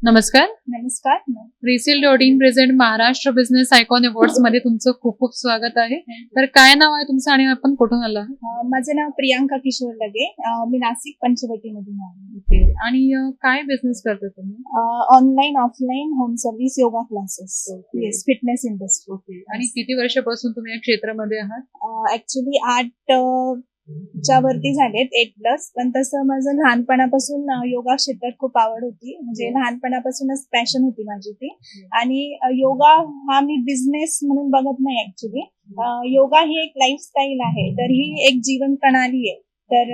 नमस्कार. नमस्कार. Resale.in present Maharashtra business icon awards मध्ये तुमचं खूप खूप स्वागत आहे. तर काय नाव आहे तुमचं आणि आपण कुठून आला? माझं नाव प्रियांका किशोर लगे. मी नाशिक पंचवटीमधून आहे. ओके. आणि काय बिझनेस करता तुम्ही? Online offline home service yoga classes. Yes, fitness industry. Okay. आणि किती वर्षापासून तुम्ही या क्षेत्रामध्ये आहात? ऍक्च्युली 8 च्या वरती झालेत, 8+. पण तसं माझं लहानपणापासून योगा क्षेत्रात खूप आवड होती. म्हणजे लहानपणापासूनच पॅशन होती माझी ती. आणि योगा हा मी बिझनेस म्हणून बघत नाही ऍक्च्युली. योगा ही एक लाईफस्टाईल आहे, तर ही एक जीवन प्रणाली आहे. तर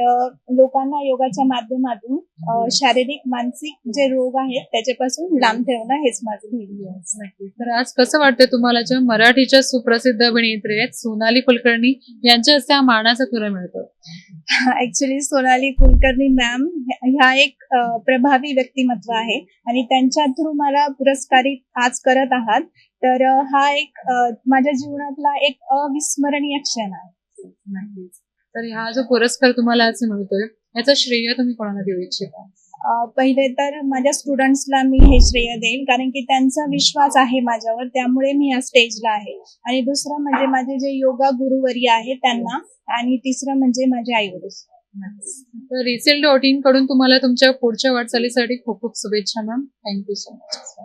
लोकांना योगाच्या माध्यमातून शारीरिक मानसिक जे रोग आहेत त्याच्यापासून लांब ठेवणं हेच माझं ध्येय आहे. नक्की. तर आज कसं वाटतं तुम्हाला, ज्या मराठीच्या सुप्रसिद्ध अभिनेत्री आहेत सोनाली कुलकर्णी यांच्या हस्ते हा मानाचा तुरा मिळतो? ऍक्च्युली सोनाली कुलकर्णी मॅम ह्या एक प्रभावी व्यक्तिमत्व आहे आणि त्यांच्या थ्रू मला पुरस्कारित आज करत आहात. तर हा एक माझ्या जीवनातला एक अविस्मरणीय क्षण आहे. नक्कीच. तर हा जो पुरस्कार तुम्हाला आज मिळतोय याचं श्रेय तुम्ही कोणाला देऊ इच्छिता? पहिले तर माझ्या स्टुडंट्सला मी हे श्रेय देईल, कारण की त्यांचा विश्वास आहे माझ्यावर, त्यामुळे मी या स्टेजला आहे. आणि दुसरं म्हणजे माझे जे योगा गुरुवर्य आहेत त्यांना, आणि तिसरं म्हणजे माझे आई वडील. तर Resale.in कडून तुम्हाला तुमच्या पुढच्या वाटचालीसाठी खूप खूप शुभेच्छा मॅम. Thank you so much.